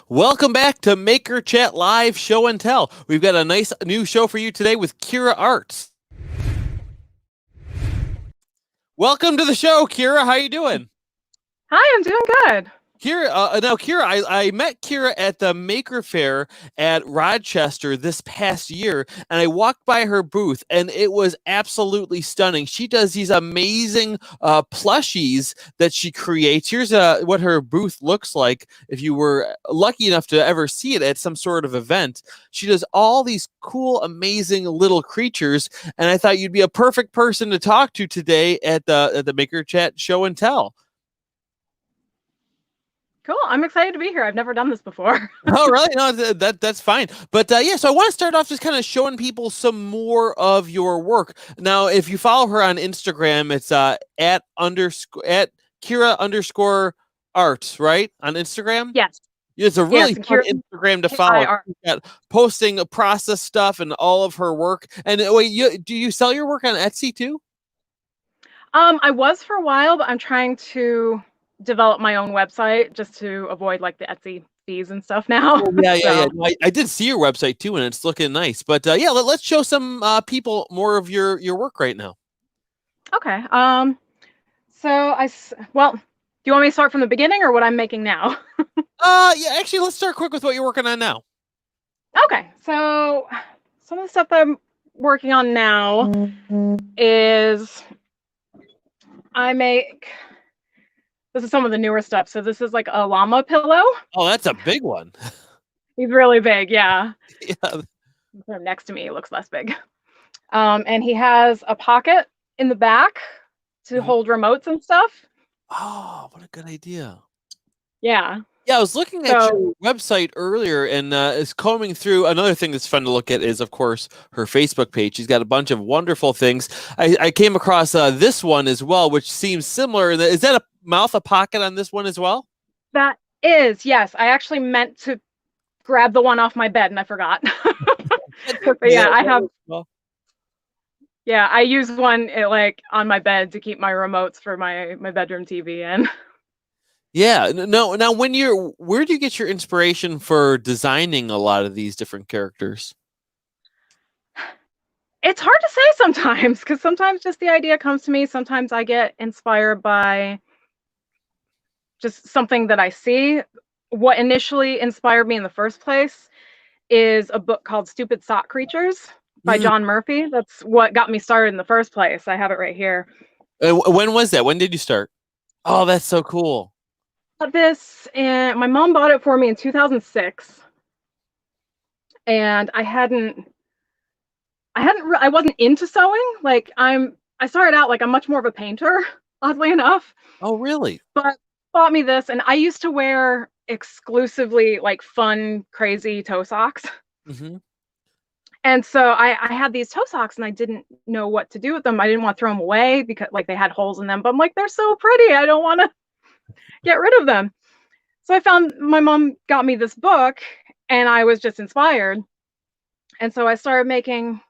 Welcome back to Maker Chat Live Show and Tell. We've got a nice new show for you today with Kira Arts. Welcome to the show, Kira. How you doing? Hi, I'm doing good. Kira, I met Kira at the Maker Fair at Rochester this past year, and I walked by her booth, and it was absolutely stunning. She does these amazing plushies that she creates. Here's what her booth looks like if you were lucky enough to ever see it at some sort of event. She does all these cool, amazing little creatures, and I thought you'd be a perfect person to talk to today at the Maker Chat Show and Tell. Cool. I'm excited to be here. I've never done this before. Oh, really? No, that's fine. But so I want to start off just kind of showing people some more of your work. Now, if you follow her on Instagram, it's at Kira_Arts, right? On Instagram? Yes. It's a really fun Instagram to follow. Posting process stuff and all of her work. And wait, do you sell your work on Etsy too? I was for a while, but I'm trying to develop my own website just to avoid like the Etsy fees and stuff now. Oh, yeah. I did see your website too, and it's looking nice. But let's show some people more of your work right now. Okay. Do you want me to start from the beginning or what I'm making now? Actually, let's start quick with what you're working on now. Okay. So some of the stuff that I'm working on now is this is some of the newer stuff. So this is like a llama pillow. Oh, that's a big one. He's really big, yeah. Yeah. Next to me, he looks less big. And he has a pocket in the back to hold remotes and stuff. Oh, what a good idea. Yeah. Yeah, I was looking at your website earlier and is combing through. Another thing that's fun to look at is, of course, her Facebook page. She's got a bunch of wonderful things. I came across this one as well, which seems similar. Is that a pocket on this one as well? That is, yes. I actually meant to grab the one off my bed and I forgot. But yeah, I have. Yeah, I use one like on my bed to keep my remotes for my bedroom TV in. Yeah. No. Now, where do you get your inspiration for designing a lot of these different characters? It's hard to say sometimes because sometimes just the idea comes to me. Sometimes I get inspired by just something that I see. What initially inspired me in the first place is a book called Stupid Sock Creatures by John Murphy. That's what got me started in the first place. I have it right here. When was that? When did you start? Oh, that's so cool. My mom bought it for me in 2006, and I wasn't into sewing. Like I started out like I'm much more of a painter, oddly enough. Oh, really? But bought me this, and I used to wear exclusively like fun, crazy toe socks. Mm-hmm. And so I had these toe socks, and I didn't know what to do with them. I didn't want to throw them away because like they had holes in them. But I'm like, they're so pretty. I don't want to get rid of them. So my mom got me this book and I was just inspired. And so I started making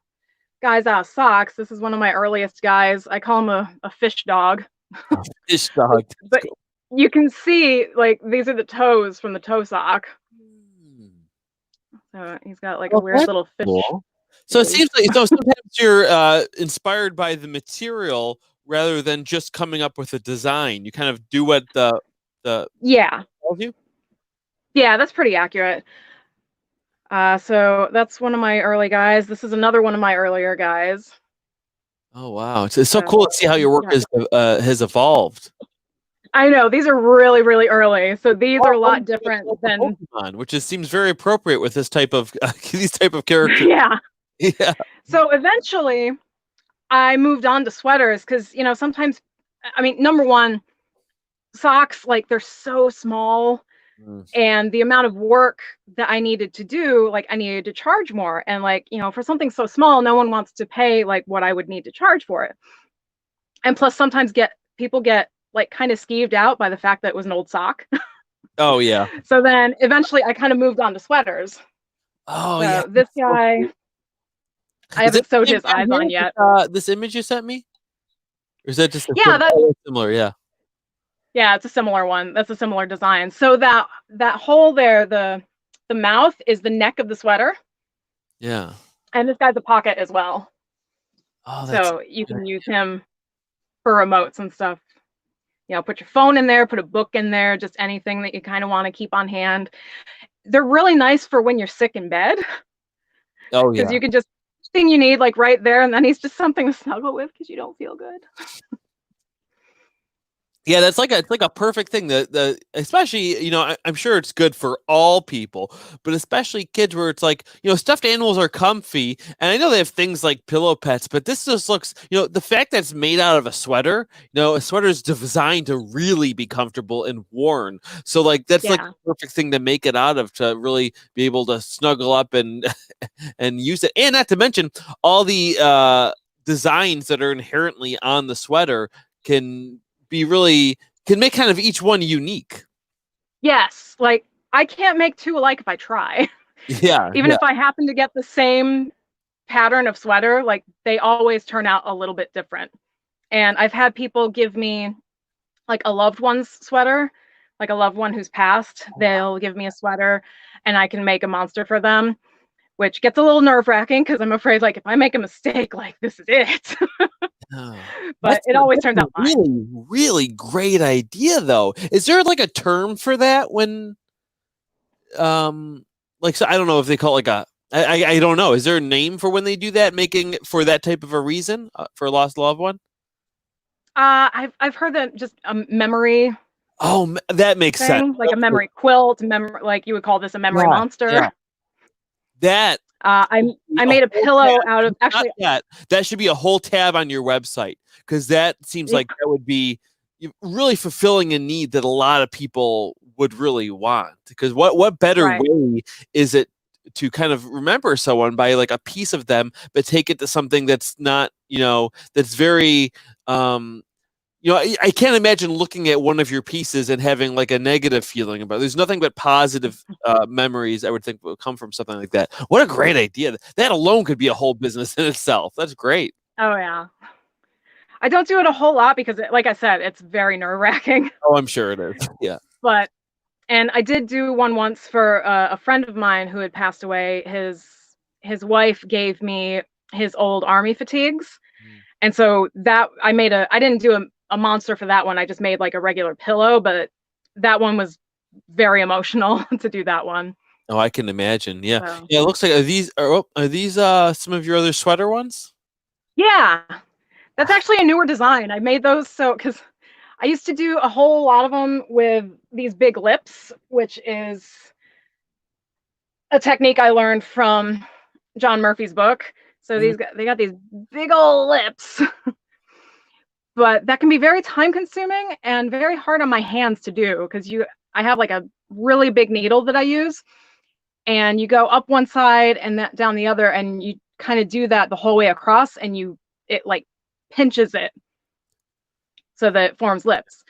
guys out of socks. This is one of my earliest guys. I call him a fish dog. A fish dog. But cool. You can see like these are the toes from the toe sock. So he's got like a weird little fish. Cool. So it seems like sometimes you're inspired by the material rather than just coming up with a design. You kind of do what the tells you? Yeah, that's pretty accurate. So that's one of my early guys. This is another one of my earlier guys. Oh, wow. It's so cool to see how your work has evolved. I know. These are really, really early. So these are a lot different than Pokemon, which seems very appropriate with this type of these type of characters. Yeah. Yeah. So eventually I moved on to sweaters because, sometimes, number one, socks, like they're so small and the amount of work that I needed to do, like I needed to charge more. And like, for something so small, no one wants to pay like what I would need to charge for it. And plus sometimes people get like kind of skeeved out by the fact that it was an old sock. Oh yeah. So then eventually I kind of moved on to sweaters. Oh so yeah. This guy, I haven't sewed his eyes on yet. This image you sent me? Or is that just that's similar? Yeah. Yeah, it's a similar one. That's a similar design. So that hole there, the mouth is the neck of the sweater, Yeah. and this guy's a pocket as well. Oh, that's So you can use him for remotes and stuff. Put your phone in there, put a book in there, just anything that you kind of want to keep on hand. They're really nice for when you're sick in bed, oh because yeah. you can just thing you need like right there, and then he's just something to snuggle with because you don't feel good. Yeah, that's like it's like a perfect thing. The especially, I'm sure it's good for all people, but especially kids where it's like, stuffed animals are comfy, and I know they have things like pillow pets, but this just looks, the fact that it's made out of a sweater, a sweater is designed to really be comfortable and worn. So like that's like Yeah. the perfect thing to make it out of, to really be able to snuggle up and and use it. And not to mention all the designs that are inherently on the sweater can make kind of each one unique. Yes, like I can't make two alike if I try. Yeah, Even yeah. if I happen to get the same pattern of sweater, like they always turn out a little bit different. And I've had people give me like a loved one's sweater, like a loved one who's passed. They'll give me a sweater and I can make a monster for them, which gets a little nerve-wracking because I'm afraid like if I make a mistake, like this is it. Oh. But it always turns A out fine. really, really great idea though. Is there like a term for that when like, so I don't know if they call it like a I don't know. Is there a name for when they do that, making for that type of a reason, for a lost loved one? I've heard that just a memory Oh, that makes sense. thing, like a memory quilt, like you would call this a memory Yeah, yeah. monster. That I a made a whole pillow tab, out of not actually. that should be a whole tab on your website, because that seems Yeah, like that would be really fulfilling a need that a lot of people would really want. Because what better right. way is it to kind of remember someone by like a piece of them, but take it to something that's not, that's very I can't imagine looking at one of your pieces and having like a negative feeling about it. There's nothing but positive memories I would think will come from something like that. What a great idea. That alone could be a whole business in itself. That's great. Oh yeah. I don't do it a whole lot because, like I said, it's very nerve-wracking. Oh, I'm sure it is. Yeah. But and I did do one once for a friend of mine who had passed away. His wife gave me his old army fatigues, Mm. and so that I didn't do a monster for that one. I just made like a regular pillow, but that one was very emotional to do that one. Oh, I can imagine. Yeah. So Yeah, it looks like are these some of your other sweater ones? yeah, that's actually a newer design. I made those because I used to do a whole lot of them with these big lips, which is a technique I learned from John Murphy's book. So Mhm. they got these big old lips, but that can be very time consuming and very hard on my hands to do because I have like a really big needle that I use, and you go up one side and that down the other, and you kind of do that the whole way across, and it like pinches it so that it forms lips.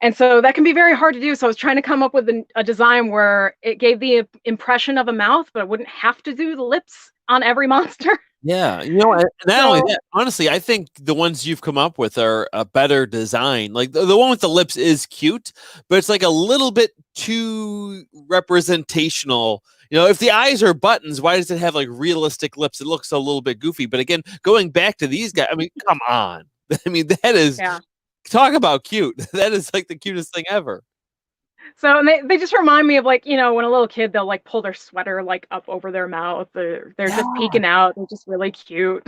And so that can be very hard to do. So I was trying to come up with a design where it gave the impression of a mouth, but I wouldn't have to do the lips on every monster. Yeah, and not only So that, honestly, I think the ones you've come up with are a better design. Like the one with the lips is cute, but it's like a little bit too representational. If the eyes are buttons, why does it have like realistic lips? It looks a little bit goofy. But again, going back to these guys, I mean, come on. I mean, that is, yeah. talk about cute. That is like the cutest thing ever. So and they just remind me of like, when a little kid, they'll like pull their sweater like up over their mouth. They're just Yeah. peeking out. They're just really cute.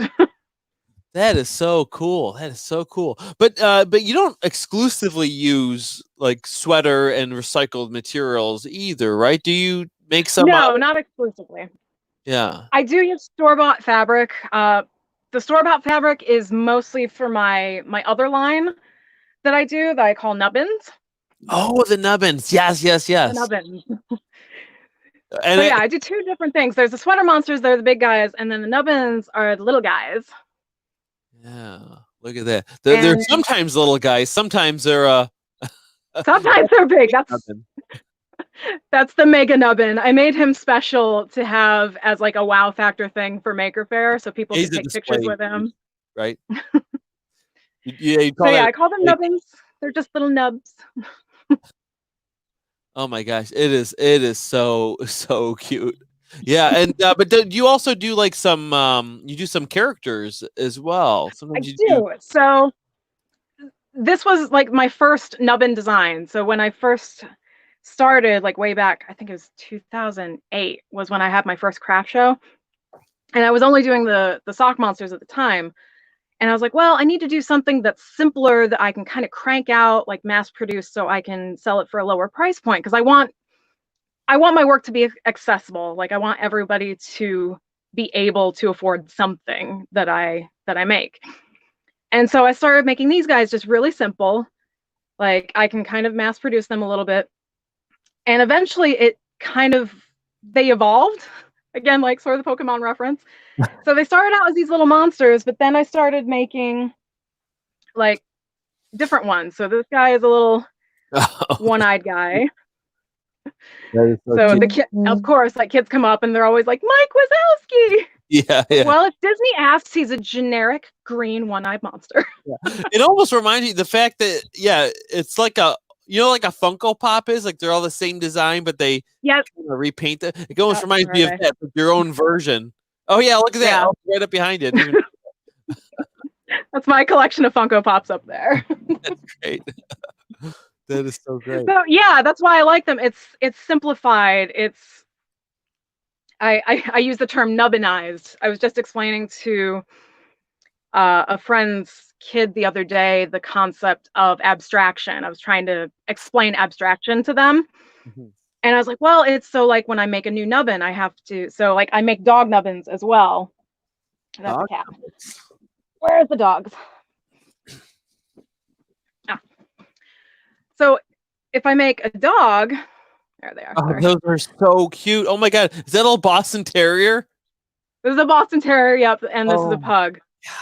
That is so cool. That is so cool. But you don't exclusively use like sweater and recycled materials either, right? Do you make some out No, of? not exclusively. Yeah. I do use store-bought fabric. The store-bought fabric is mostly for my other line that I do that I call nubbins. Oh, the nubbins. Yes, yes, The yes. nubbins. And So yeah, I do two different things. There's the sweater monsters, they're the big guys, and then the nubbins are the little guys. yeah, look at that. They're And sometimes little guys, sometimes they're sometimes they're big. nubbin. That's the mega nubbin. I made him special to have as like a wow factor thing for Maker Faire, so people He's could a take pictures display with piece, him. right? Yeah, you So call yeah, that I call them like nubbins. They're just little nubs. Oh my gosh, it is so cute. Yeah, and but do you also do like some you do some characters as well? I Sometimes you do. do. So this was like my first nubbin design. So when I first started, like way back, I think it was 2008 was when I had my first craft show. And I was only doing the sock monsters at the time. And I was like, well, I need to do something that's simpler that I can kind of crank out, like mass produce, so I can sell it for a lower price point. Because I want my work to be accessible. Like I want everybody to be able to afford something that I make. And so I started making these guys just really simple. Like I can kind of mass produce them a little bit. And eventually they evolved. Again, like sort of the Pokemon reference. So they started out as these little monsters, but then I started making like different ones. So this guy is a little one-eyed guy. That is so So cute. the kid, of course, like kids come up and they're always like, Mike Wazowski. Yeah, yeah. Well, if Disney asks, he's a generic green one-eyed monster. It almost reminds me the fact that it's like a like a Funko Pop is like they're all the same design, but they Yes. repaint it. It almost Oh, reminds me of are that, with your own version. Oh yeah, look at that! Yeah. Oh, right up behind it. That's my collection of Funko Pops up there. That's great. That is so great. So yeah, that's why I like them. It's simplified. I use the term nubbinized. I was just explaining to a friend's kid the other day the concept of abstraction. I was trying to explain abstraction to them. Mhm. And I was like, well, it's so like when I make a new nubbin, so like I make dog nubbins as well. That's Dog a cat. Where's the dogs? Ah. So if I make a dog, there they are. Oh, Sorry. those are so cute. Oh my god, is that a Boston Terrier? This is a Boston Terrier, yep, and this is a pug. God.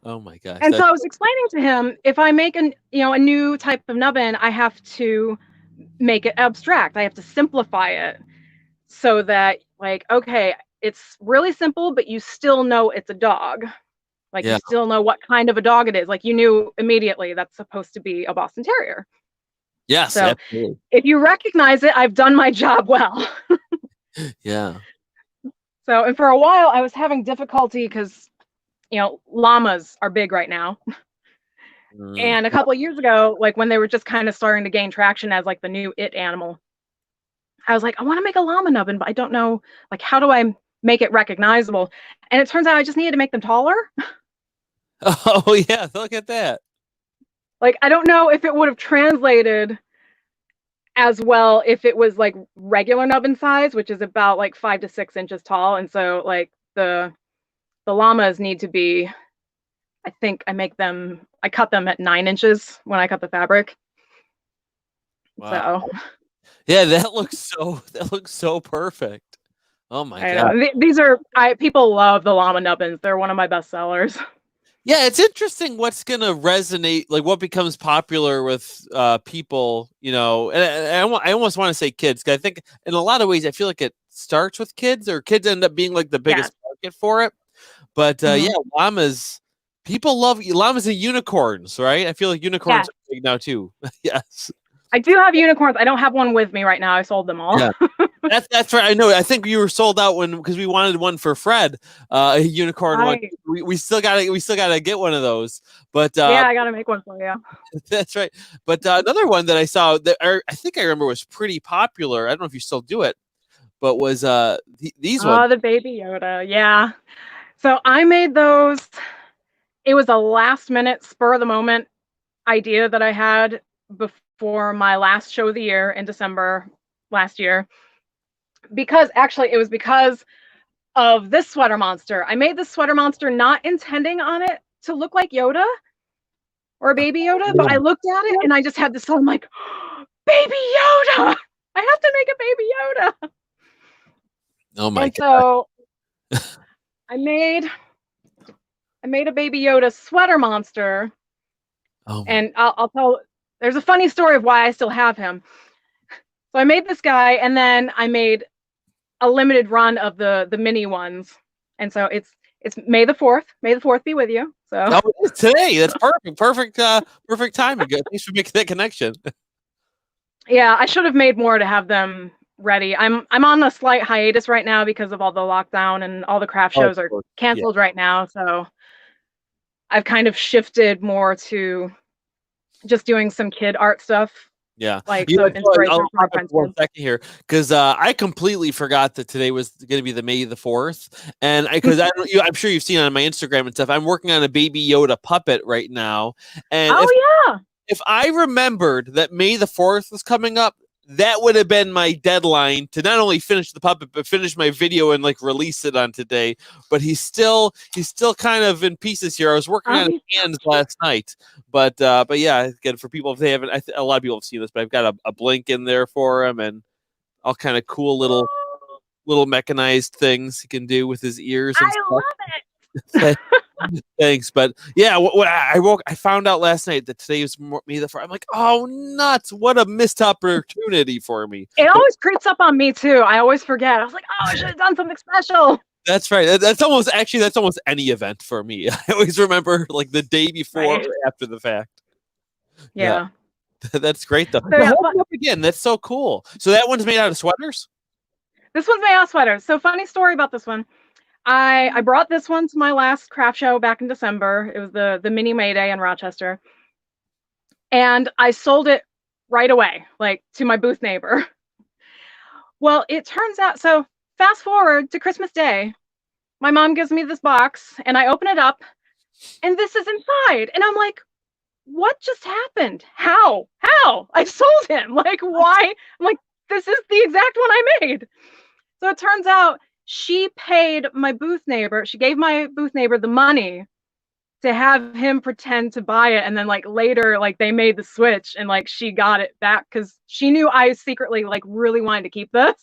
Oh my gosh. And so I was explaining to him, if I make a new type of nubbin, I have to make it abstract. I have to simplify it so that like, okay, it's really simple, but you still know it's a dog. Like you still know what kind of a dog it is. Like you knew immediately that's supposed to be a Boston Terrier. Yes, So absolutely. if you recognize it, I've done my job well. Yeah. So, and for a while I was having difficulty because, llamas are big right now. And a couple of years ago, like when they were just kind of starting to gain traction as like the new it animal, I was like, I want to make a llama nubbin, but I don't know, like, how do I make it recognizable? And it turns out I just needed to make them taller. Oh yeah, look at that. Like, I don't know if it would have translated as well if it was like regular nubbin size, which is about like 5 to 6 inches tall. And so like the llamas need to be, I think I cut them at 9 inches when I cut the fabric. Wow. So Yeah, that looks so perfect. Oh my god. these are people love the llama nubbins. They're one of my best sellers. Yeah, it's interesting what's gonna resonate, like what becomes popular with people, and I almost want to say kids, because I think in a lot of ways I feel like it starts with kids, or kids end up being like the biggest market for it. But yeah, llamas, people love llamas and unicorns, right? I feel like unicorns are big now too. Yes. I do have unicorns. I don't have one with me right now. I sold them all. Yeah. That's right. I know. I think you were sold out because we wanted one for Fred, a unicorn one. We still gotta get one of those. But yeah, I gotta make one for you. That's right. But another one that I saw that I think I remember was pretty popular. I don't know if you still do it, but was these ones. Oh, the baby Yoda. Yeah. So I made those. It was a last minute, spur of the moment idea that I had before my last show of the year in December last year. Because it was because of this sweater monster. I made this sweater monster not intending on it to look like Yoda or a baby Yoda, but I looked at it and I just had this thought, I'm like, oh, baby Yoda! I have to make a baby Yoda. Oh my god. So I made a baby Yoda sweater monster. Oh and I'll tell, there's a funny story of why I still have him. So I made this guy, and then I made a limited run of the mini ones. And so it's May the 4th. May the 4th be with you. So Oh, it is today. That's perfect timing. Thanks for making that connection. yeah, I should have made more to have them ready. I'm on a slight hiatus right now because of all the lockdown and all the craft Oh, of shows are course. Yeah. canceled right now. So I've kind of shifted more to just doing some kid art stuff, Yeah. like You know, some inspiration I'll from my pop up friends' for 1 kids. second here because I completely forgot that today was going to be the May the 4th. And because I'm sure you've seen on my Instagram and stuff, I'm working on a Baby Yoda puppet right now. And Oh yeah. if I remembered that May the 4th was coming up, that would have been my deadline to not only finish the puppet but finish my video and like release it on today. But he's still kind of in pieces here. I was working on his hands last night, but yeah, again, for people if they haven't, a lot of people have seen this, but I've got a blink in there for him and all kind of cool little mechanized things he can do with his ears and I stuff. love it. Thanks, but yeah, I found out last night that today was May the 4th. I'm like, oh nuts! What a missed opportunity for me. It always creeps up on me too. I always forget. I was like, oh, I should have done something special. That's right. That's almost any event for me. I always remember like the day before Right. or after the fact. Yeah. That's great though. So, yeah, Hold me up again. That's so cool. So that one's made out of sweaters. this one's my sweater. So funny story about this one. I brought this one to my last craft show back in December. It was the mini May Day in Rochester. And I sold it right away, like to my booth neighbor. Well, it turns out, so fast forward to Christmas Day, my mom gives me this box and I open it up and this is inside. And I'm like, what just happened? How? I sold him. Like, why? I'm like, this is the exact one I made. So it turns out she paid my booth neighbor, she gave my booth neighbor the money to have him pretend to buy it. And then like later, like they made the switch and like she got it back because she knew I secretly like really wanted to keep this.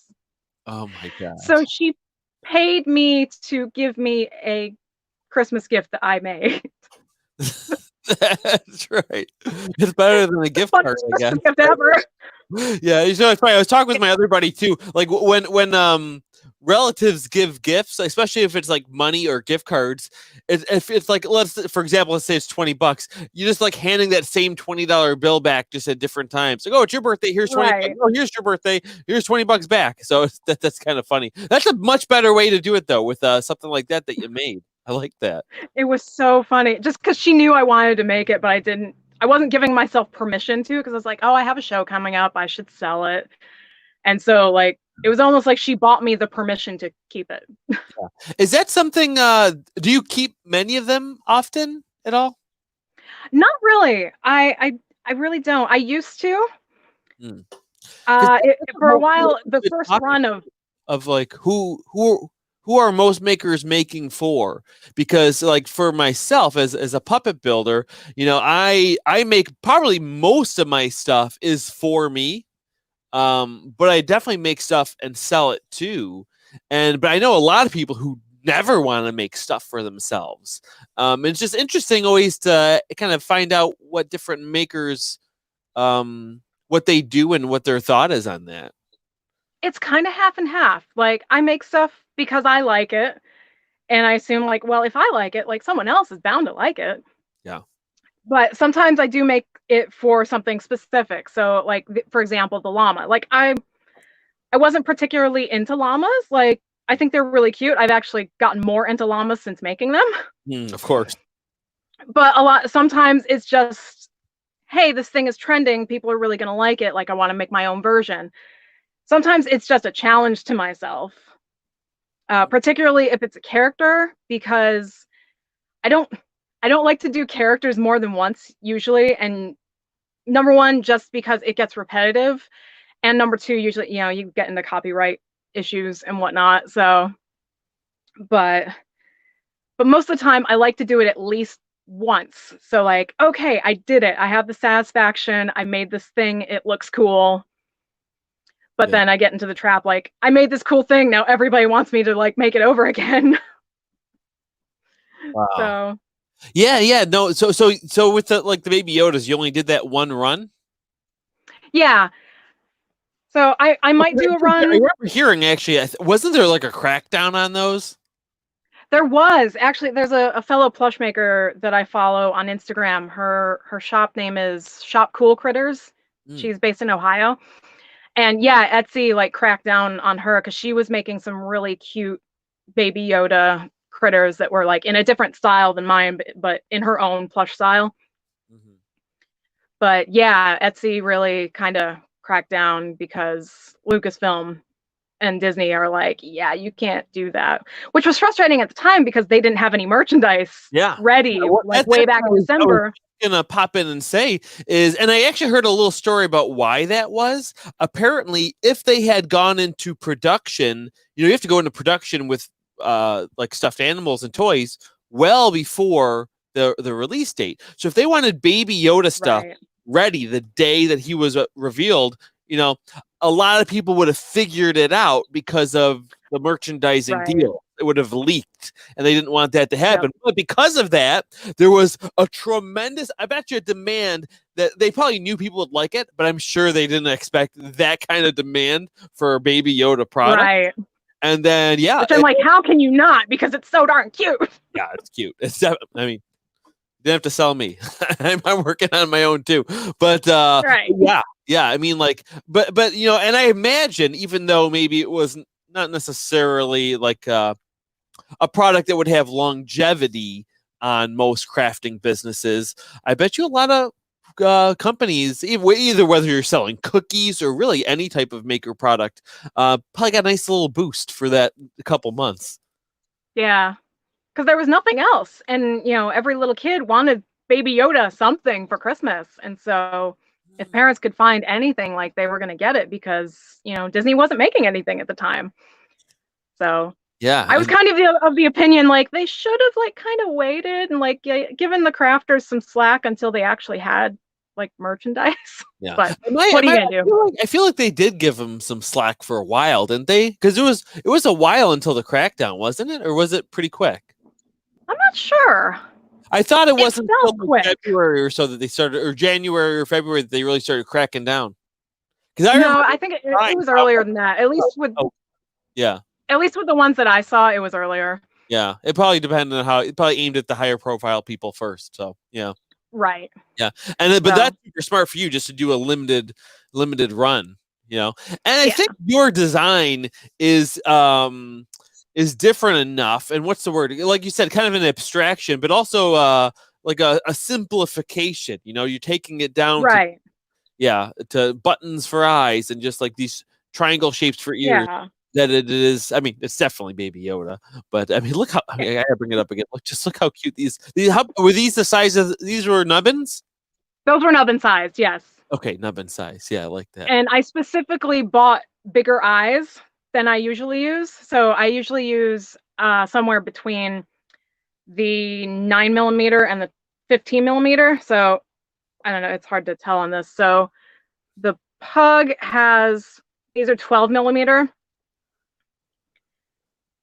Oh my god. So she paid me to give me a Christmas gift that I made. That's right. It's better than a gift card, I guess. Gift ever. Yeah, it's funny. I was talking with my other buddy too. Like when relatives give gifts, especially if it's like money or gift cards, if it's like for example, let's say it's $20, you just like handing that same $20 bill back just at different times. Like, oh, it's your birthday. Here's $20. Right. Oh, here's your birthday. Here's $20 back. So that's kind of funny. That's a much better way to do it though, with something like that you made. I like that. It was so funny just because she knew I wanted to make it, but I wasn't giving myself permission to because I was like, oh, I have a show coming up. I should sell it. And so like, it was almost like she bought me the permission to keep it. Yeah. Is that something, do you keep many of them often at all? Not really. I really don't. I used to. Hmm. For a while, the first run of like who are most makers making for? Because like for myself as a puppet builder, you know, I make probably most of my stuff is for me. But I definitely make stuff and sell it too. But I know a lot of people who never want to make stuff for themselves. It's just interesting always to kind of find out what different makers what they do and what their thought is on that. It's kind of half and half. Like I make stuff because I like it. And I assume like, well, if I like it, like someone else is bound to like it. Yeah. But sometimes I do make it for something specific. So like, for example, the llama, like I wasn't particularly into llamas. Like, I think they're really cute. I've actually gotten more into llamas since making them. Of course. But sometimes it's just, hey, this thing is trending. People are really going to like it. Like I want to make my own version. Sometimes it's just a challenge to myself, particularly if it's a character, because I don't like to do characters more than once usually. And number one, just because it gets repetitive. And number two, usually, you know, you get into copyright issues and whatnot. So, but most of the time I like to do it at least once. So like, okay, I did it. I have the satisfaction. I made this thing. It looks cool. But then I get into the trap. Like I made this cool thing. Now everybody wants me to like make it over again. Wow. So. Yeah. No. So with the Baby Yodas, you only did that one run. Yeah. So I might do a run. I remember hearing actually, wasn't there like a crackdown on those? There was actually there's a fellow plush maker that I follow on Instagram. Her shop name is Shop Cool Critters. Mm. She's based in Ohio. And yeah, Etsy like cracked down on her because she was making some really cute baby Yoda critters that were like in a different style than mine, but in her own plush style. Mhm. But yeah, Etsy really kind of cracked down because Lucasfilm and Disney are like, yeah, you can't do that, which was frustrating at the time because they didn't have any merchandise Yeah. ready, Well, like way back in I was December. gonna pop in and say is, and I actually heard a little story about why that was. Apparently, if they had gone into production, you have to go into production with like stuffed animals and toys well before the release date. So if they wanted Baby Yoda stuff Right. ready the day that he was revealed, a lot of people would have figured it out because of the merchandising Right. deal. It would have leaked, and they didn't want that to happen. Yep. But because of that, there was a tremendous, I bet you, a demand that they probably knew people would like it, but I'm sure they didn't expect that kind of demand for a Baby Yoda product. Right. And then, yeah. Which I'm like, how can you not? Because it's so darn cute. Yeah, it's cute. I mean, you didn't have to sell me. I'm working on my own too. But Right. yeah. I mean, like, but and I imagine, even though maybe it was not necessarily like a product that would have longevity on most crafting businesses, I bet you a lot of companies, either whether you're selling cookies or really any type of maker product, probably got a nice little boost for that couple months. Yeah. Because there was nothing else. And, every little kid wanted Baby Yoda something for Christmas. And so if parents could find anything, like they were going to get it because, Disney wasn't making anything at the time. So yeah, I was kind of the opinion, like they should have like kind of waited and like given the crafters some slack until they actually had like merchandise. Yeah. But what are you gonna do? I feel like they did give them some slack for a while, didn't they? Because it was a while until the crackdown, wasn't it? Or was it pretty quick? I'm not sure. I thought it wasn't felt until quick. February or so that they started, or January or February that they really started cracking down. Because No, I think it was earlier than that. At least with yeah. At least with the ones that I saw, it was earlier. Yeah, it probably depended on how it probably aimed at the higher profile people first. So yeah. Right. Yeah, but that's super smart for you just to do a limited run, And I think your design is different enough. And what's the word? Like you said, kind of an abstraction, but also like a simplification. You're taking it down to buttons for eyes and just like these triangle shapes for ears. Yeah. That it is. I mean, it's definitely Baby Yoda, but I mean, look how I gotta bring it up again. Look how cute these. How were these the size of? These were nubbins. Those were nubbin sized, yes. Okay, nubbin size. Yeah, I like that. And I specifically bought bigger eyes than I usually use. So I usually use somewhere between the 9mm and the 15mm. So I don't know, it's hard to tell on this. So the pug these are 12mm.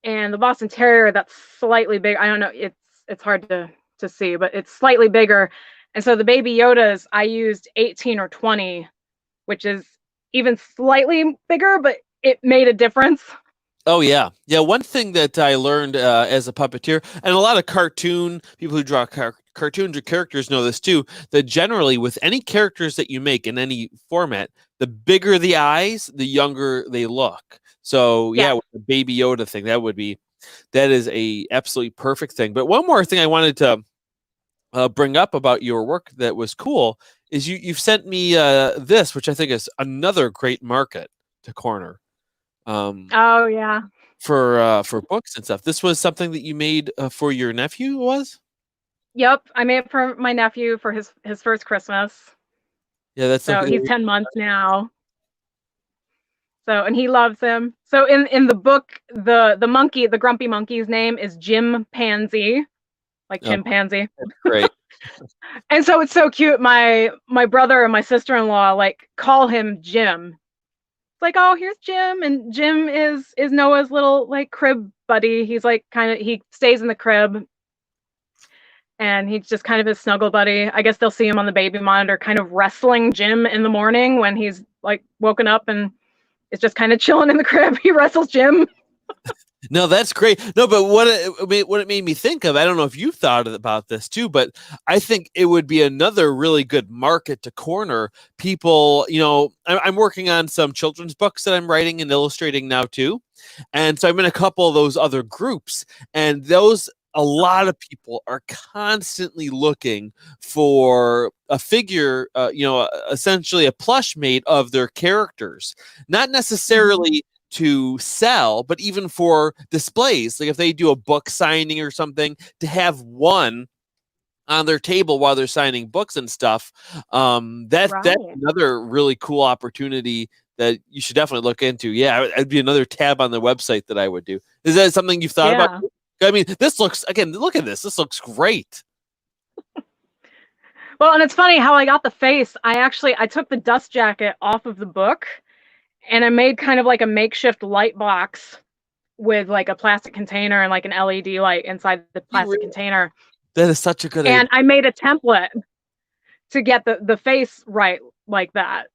And the Boston Terrier, that's slightly big. I don't know, it's hard to see, but it's slightly bigger. And so the Baby Yodas, I used 18 or 20, which is even slightly bigger, but it made a difference. Oh yeah. One thing that I learned as a puppeteer, and a lot of people who draw cartoons or characters know this too, that generally with any characters that you make in any format, the bigger the eyes, the younger they look. So yeah, with the Baby Yoda thing, that is a absolutely perfect thing. But one more thing I wanted to bring up about your work that was cool is you've sent me this, which I think is another great market to corner. Oh yeah. For books and stuff. This was something that you made for your nephew, was? Yep, I made it for my nephew for his first Christmas. Yeah, that's so he's 10 months now. So, and he loves him. So in the book, the grumpy monkey's name is Jim Pansy, like chimpanzee. That's great. And so it's so cute. My brother and my sister-in-law like call him Jim. It's like, oh, here's Jim, and Jim is Noah's little like crib buddy. He's like he stays in the crib, and he's just kind of his snuggle buddy. I guess they'll see him on the baby monitor, kind of wrestling Jim in the morning when he's like woken up and is just kind of chilling in the crib. He wrestles Jim. No, that's great. No, but what it made me think of, I don't know if you've thought about this too, but I think it would be another really good market to corner people. I'm working on some children's books that I'm writing and illustrating now too. And so I'm in a couple of those other groups, and a lot of people are constantly looking for a figure, essentially a plush made of their characters, not necessarily to sell, but even for displays. Like if they do a book signing or something, to have one on their table while they're signing books and stuff. That's another really cool opportunity that you should definitely look into. Yeah, it'd be another tab on the website that I would do. Is that something you've thought about? I mean, this looks, again, look at this. This looks great. Well, and it's funny how I got the face. I took the dust jacket off of the book, and I made kind of like a makeshift light box with like a plastic container and like an LED light inside the plastic container. That is such a good idea. And I made a template to get the face right like that.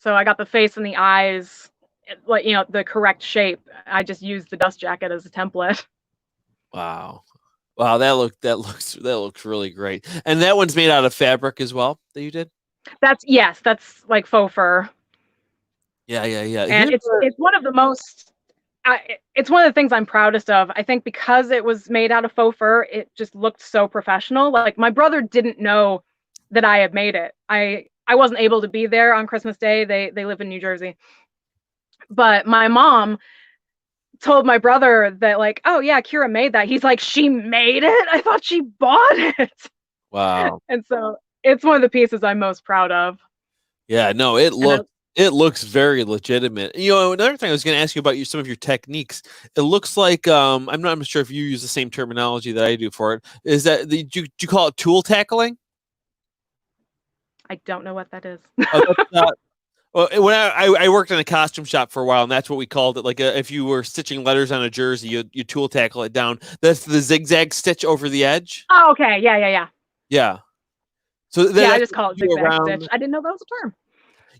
So I got the face and the eyes, like, the correct shape. I just used the dust jacket as a template. Wow. That looks really great. And that one's made out of fabric as well that you did? That's like faux fur. Yeah. And it's one of the most it's one of the things I'm proudest of. I think because it was made out of faux fur, it just looked so professional. Like my brother didn't know that I had made it. I wasn't able to be there on Christmas Day. They live in New Jersey. But my mom told my brother that, like, oh yeah, Kira made that. He's like, she made it? I thought she bought it. Wow. And so it's one of the pieces I'm most proud of. Yeah, no, it looks very legitimate. Another thing I was going to ask you about some of your techniques. It looks like I'm not sure if you use the same terminology that I do for it. Is that do you call it tool tackling? I don't know what that is. Well, when I worked in a costume shop for a while, and that's what we called it. Like if you were stitching letters on a jersey, you tool tackle it down. That's the zigzag stitch over the edge. Oh, okay. Yeah. So I just call it zigzag stitch. I didn't know that was a term.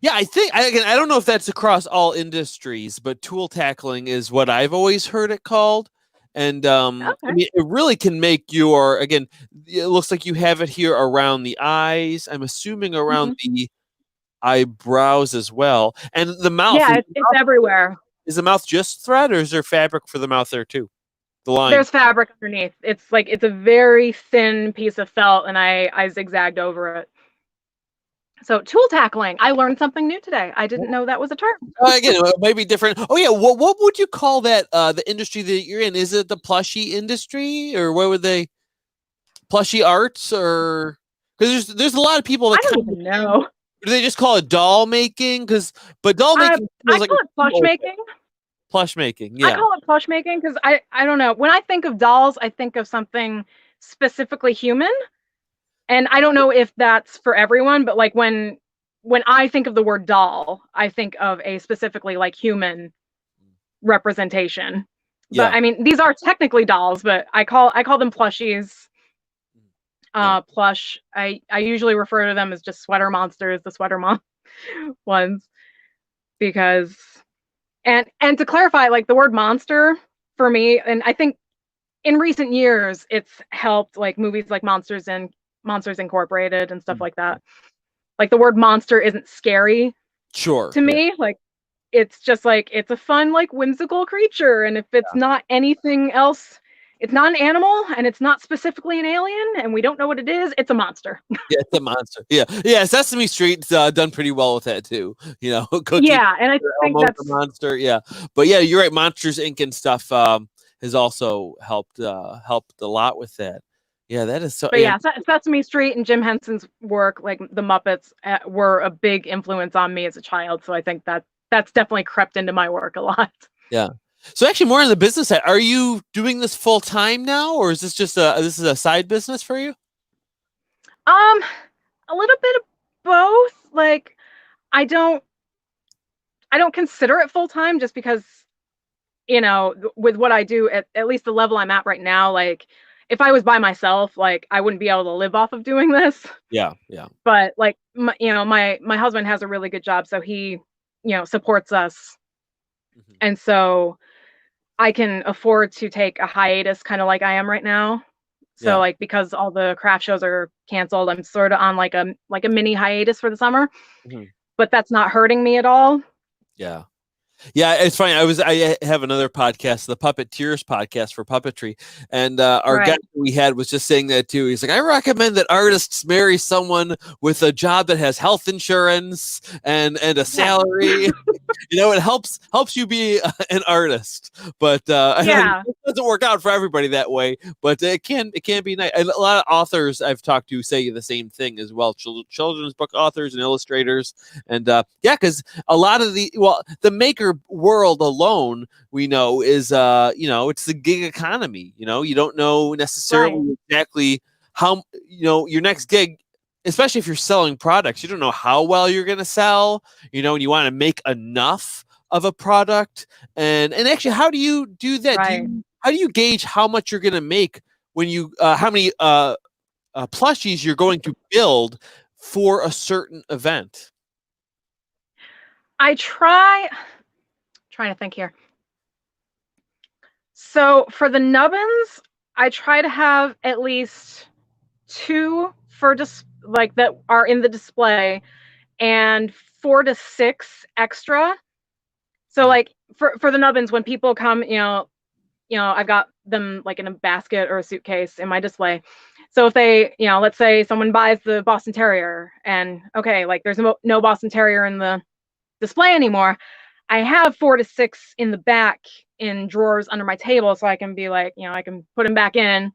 Yeah, I don't know if that's across all industries, but tool tackling is what I've always heard it called. And I mean, it really can make it looks like you have it here around the eyes. I'm assuming around the eyebrows as well. And the mouth. Yeah, it's everywhere. Is the mouth just thread, or is there fabric for the mouth there too? The line. There's fabric underneath. It's a very thin piece of felt, and I zigzagged over it. So tool tackling. I learned something new today. I didn't know that was a term. Again, it might be different. Oh yeah, what would you call that? The industry that you're in? Is it the plushie industry, or what would they? Plushie arts, or because there's a lot of people that I don't even know. Do they just call it doll making? But doll making I call it plush making. Plush making, yeah. I call it plush making because I don't know. When I think of dolls, I think of something specifically human. And I don't know if that's for everyone, but like when I think of the word doll, I think of a specifically like human representation. Yeah. But I mean, these are technically dolls, but I call them plushies. Plush. I usually refer to them as just sweater monsters, the sweater ones, because and to clarify, like the word monster for me, and I think in recent years it's helped like movies like Monsters Incorporated and stuff like that. Like the word monster isn't scary to me. Like it's just like it's a fun, like whimsical creature, and if it's not anything else, it's not an animal, and it's not specifically an alien, and we don't know what it is. It's a monster. Yeah, it's a monster. Yeah. Sesame Street's done pretty well with that too. Cookie. Yeah, and I think that's a monster. Yeah, but yeah, you're right. Monsters Inc. and stuff has also helped a lot with that. Yeah, that is so. But yeah, Sesame Street and Jim Henson's work, like the Muppets, were a big influence on me as a child. So I think that's definitely crept into my work a lot. Yeah. So actually, more on the business side, are you doing this full time now, or is this just a side business for you? A little bit of both. Like, I don't consider it full time just because, with what I do at least the level I'm at right now, like if I was by myself, like I wouldn't be able to live off of doing this. Yeah. But like, my husband has a really good job, so he, supports us, and so. I can afford to take a hiatus, kind of like I am right now. So Yeah. like because all the craft shows are canceled, I'm sort of on like a mini hiatus for the summer, Mhm. but that's not hurting me at all. Yeah. Yeah, it's funny. I have another podcast, the Puppeteers podcast for puppetry, and our guy Right. we had was just saying that too. He's like, I recommend that artists marry someone with a job that has health insurance and a Yeah. salary. It helps you be an artist, but I think Yeah. it doesn't work out for everybody that way. But it can be nice. And a lot of authors I've talked to say the same thing as well. Children's book authors and illustrators, and yeah, because a lot of the maker world alone we know is it's the gig economy. You don't know necessarily Right. exactly how your next gig, especially if you're selling products, you don't know how well you're going to sell, and you want to make enough of a product. And actually, how do you do that? Right. How do you gauge how much you're going to make when you how many plushies you're going to build for a certain event? I trying to think here. So for the nubbins, I try to have at least 2 for like that are in the display, and 4 to 6 extra. So like for the nubbins, when people come, I've got them like in a basket or a suitcase in my display. So if they, let's say someone buys the Boston Terrier, and okay, like there's no Boston Terrier in the display anymore, I have 4 to 6 in the back in drawers under my table, so I can be like, I can put them back in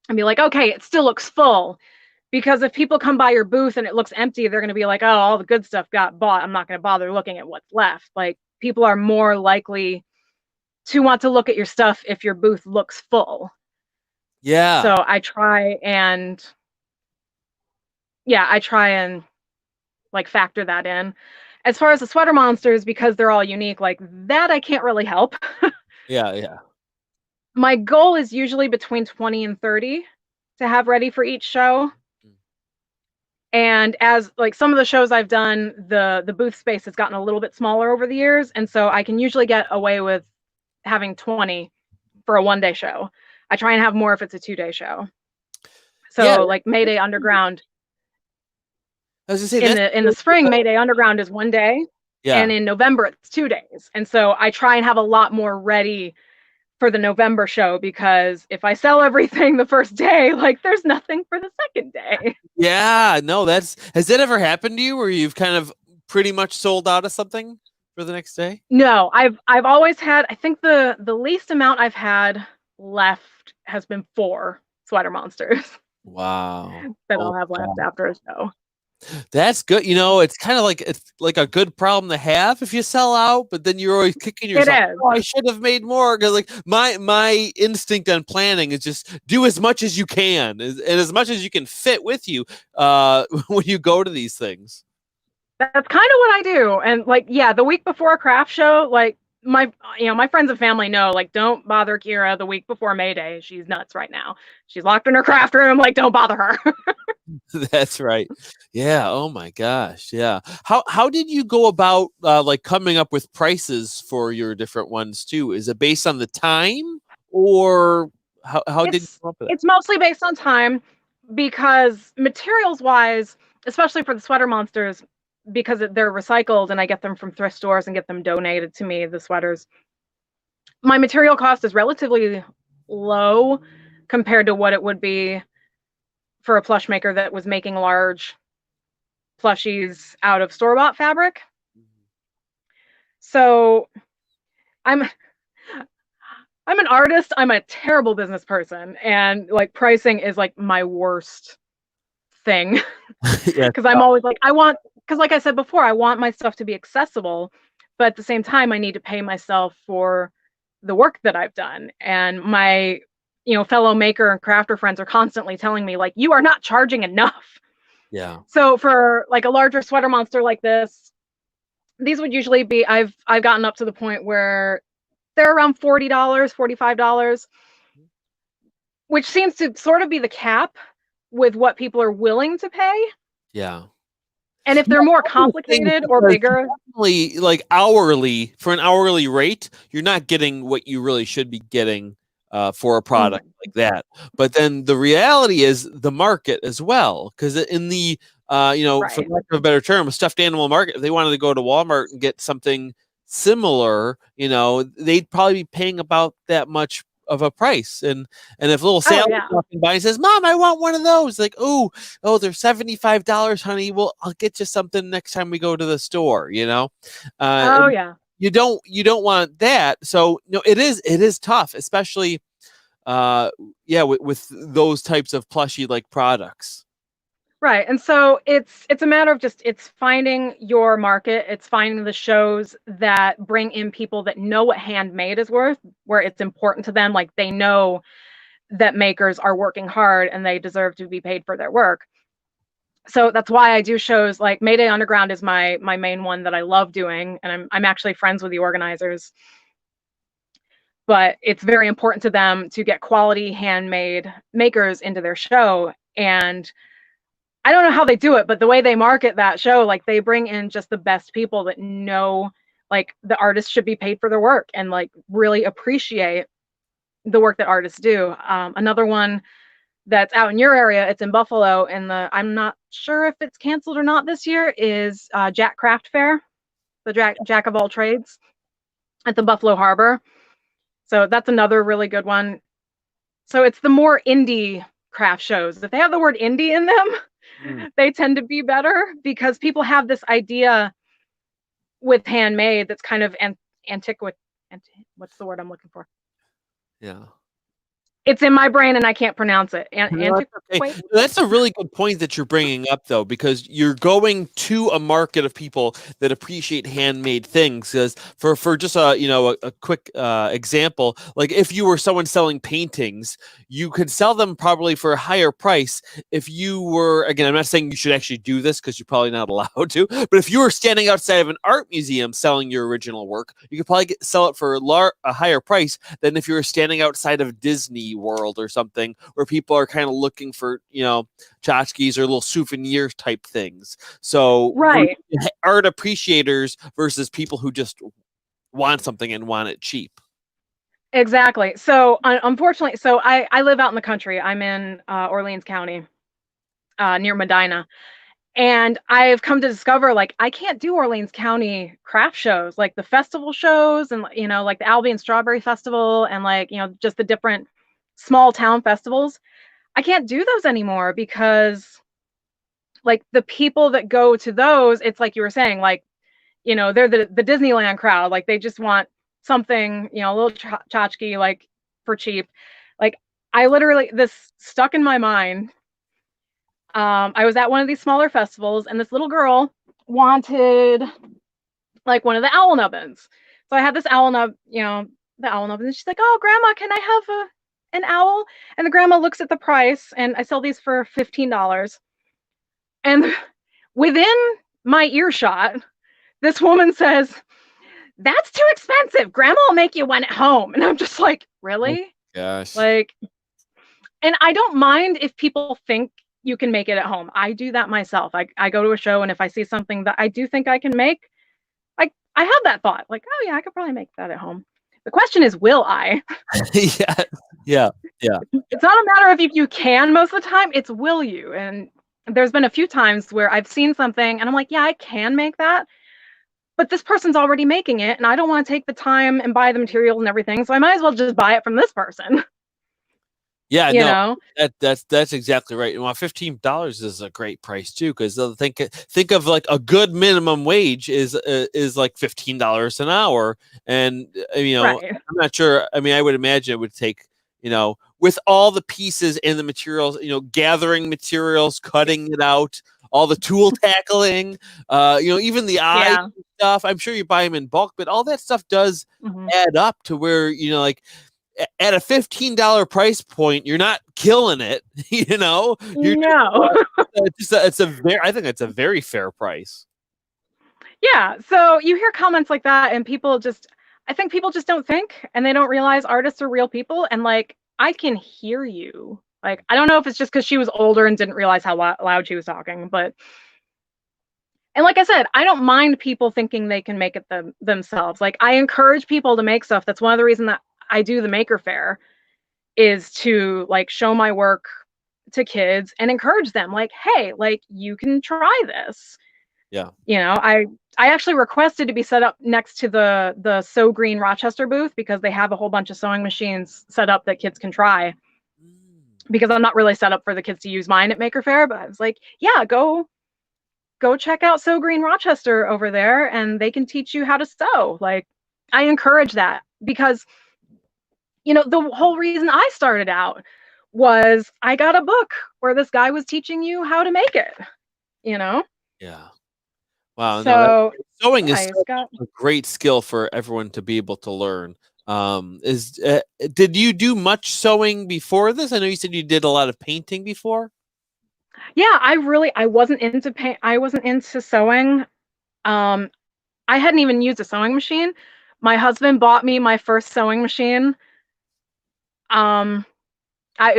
and be like, okay, it still looks full. Because if people come by your booth and it looks empty, they're going to be like, oh, all the good stuff got bought. I'm not going to bother looking at what's left. Like, people are more likely to want to look at your stuff if your booth looks full. Yeah. So I try and like factor that in. As far as the sweater monsters, because they're all unique, like that I can't really help. Yeah. My goal is usually between 20 and 30 to have ready for each show. And as like some of the shows I've done, the booth space has gotten a little bit smaller over the years, and so I can usually get away with having 20 for a 1-day show. I try and have more if it's a 2-day show. So Yeah. like Mayday Underground I was gonna say in the spring, Mayday Underground is 1 day, yeah. and in November it's 2 days. And so I try and have a lot more ready for the November show, because if I sell everything the first day, like there's nothing for the second day. Yeah, no, has that ever happened to you where you've kind of pretty much sold out of something for the next day? No, I've always had, I think the least amount I've had left has been 4 sweater monsters Wow. that Oh I'll have my left God. after a show. That's good. It's kind of like a good problem to have if you sell out, but then you're always kicking It yourself. is. Oh, I should have made more. Because like my instinct on planning is just do as much as you can, and as much as you can fit with you when you go to these things. That's kind of what I do. And like, yeah, the week before a craft show, like my friends and family know, like, don't bother Kira the week before May Day. She's nuts right now. She's locked in her craft room. Like, don't bother her. That's right. Yeah. Oh my gosh. Yeah. How did you go about like coming up with prices for your different ones too? Is it based on the time, or how did you come up with it? It's mostly based on time, because materials wise, especially for the sweater monsters, because they're recycled and I get them from thrift stores and get them donated to me, the sweaters, my material cost is relatively low compared to what it would be for a plush maker that was making large plushies out of store-bought fabric. So I'm an artist. I'm a terrible business person, and like pricing is like my worst thing. Yeah. Because I'm always like, because like I said before, I want my stuff to be accessible, but at the same time, I need to pay myself for the work that I've done. And my, fellow maker and crafter friends are constantly telling me, like, you are not charging enough. Yeah. So for like a larger sweater monster like this, these would usually be, I've gotten up to the point where they're around $40, $45, which seems to sort of be the cap with what people are willing to pay. Yeah. And if they're more complicated or bigger, definitely like hourly, for an hourly rate, you're not getting what you really should be getting for a product like that. But then the reality is the market as well, because in the for right. lack of a better term, a stuffed animal market, if they wanted to go to Walmart and get something similar, they'd probably be paying about that much of a price. And if little Oh Sally yeah. walking by and says, "Mom, I want one of those," like, oh, they're $75, honey. Well, I'll get you something next time we go to the store. Oh And yeah. you don't want that. So it is tough, especially with those types of plushy like products. Right. And so it's a matter of just it's finding your market, it's finding the shows that bring in people that know what handmade is worth, where it's important to them, like they know that makers are working hard and they deserve to be paid for their work. So that's why I do shows like Mayday Underground is my main one that I love doing, and I'm actually friends with the organizers. But it's very important to them to get quality handmade makers into their show. And I don't know how they do it, but the way they market that show, like they bring in just the best people that know like the artists should be paid for their work and like really appreciate the work that artists do. Another one that's out in your area, it's in Buffalo, and I'm not sure if it's canceled or not this year, is Jack Craft Fair, the Jack of all trades at the Buffalo Harbor. So that's another really good one. So it's the more indie craft shows. If they have the word indie in them, they tend to be better because people have this idea with handmade that's kind of what's the word I'm looking for? Yeah. It's in my brain and I can't pronounce it. Okay. That's a really good point that you're bringing up, though, because you're going to a market of people that appreciate handmade things. Because for just a quick example, like if you were someone selling paintings, you could sell them probably for a higher price. If you were, again, I'm not saying you should actually do this because you're probably not allowed to, but if you were standing outside of an art museum selling your original work, you could probably sell it for a higher price than if you were standing outside of Disney World or something where people are kind of looking for tchotchkes or little souvenir type things. So Right. art appreciators versus people who just want something and want it cheap. Exactly. So unfortunately, so I live out in the country. I'm in Orleans County, near Medina. And I've come to discover like I can't do Orleans County craft shows, like the festival shows and like the Albion Strawberry Festival and like, just the different small town festivals. I can't do those anymore because like the people that go to those, it's like you were saying, like, they're the Disneyland crowd. Like they just want something, a little tchotchke like for cheap. Like I literally, this stuck in my mind. I was at one of these smaller festivals and this little girl wanted like one of the owl nubbins. So I had this owl nub, the owl nubbin, and she's like, "Oh, grandma, can I have an owl?" And the grandma looks at the price, and I sell these for $15. And within my earshot, this woman says, "That's too expensive. Grandma will make you one at home." And I'm just like, really? Gosh. Like, and I don't mind if people think you can make it at home. I do that myself. I go to a show, and if I see something that I do think I can make, I have that thought, like, oh yeah, I could probably make that at home. The question is, will I? Yeah. It's not a matter of if you can most of the time, it's will you. And there's been a few times where I've seen something and I'm like, yeah, I can make that. But this person's already making it and I don't want to take the time and buy the materials and everything. So I might as well just buy it from this person. Yeah, you no, know? that's exactly right. And well, $15 is a great price too, because think of like a good minimum wage is like $15 an hour, and Right. I'm not sure. I mean, I would imagine it would take with all the pieces and the materials, gathering materials, cutting it out, all the tool tackling, even the eye Yeah. stuff. I'm sure you buy them in bulk, but all that stuff does add up to where like at a $15 price point, you're not killing it. You're No. I think it's a very fair price. Yeah. So you hear comments like that, and I think people just don't think and they don't realize artists are real people. And like, I can hear you. Like, I don't know if it's just because she was older and didn't realize how loud she was talking, but And like I said, I don't mind people thinking they can make it themselves. Like, I encourage people to make stuff. That's one of the reasons that I do the Maker Faire, is to like show my work to kids and encourage them, like, hey, like, you can try this. Yeah. You know, I actually requested to be set up next to the Sew Green Rochester booth, because they have a whole bunch of sewing machines set up that kids can try, because I'm not really set up for the kids to use mine at Maker Faire. But I was like, yeah, go check out Sew Green Rochester over there, and they can teach you how to sew. Like, I encourage that, because, you know, the whole reason I started out was I got a book where this guy was teaching you how to make it, you know? Yeah. Wow. So sewing is yeah, a great skill for everyone to be able to learn. Did you do much sewing before this? I know you said you did a lot of painting before. yeah, I wasn't into I wasn't into sewing. I hadn't even used a sewing machine. My husband bought me my first sewing machine. It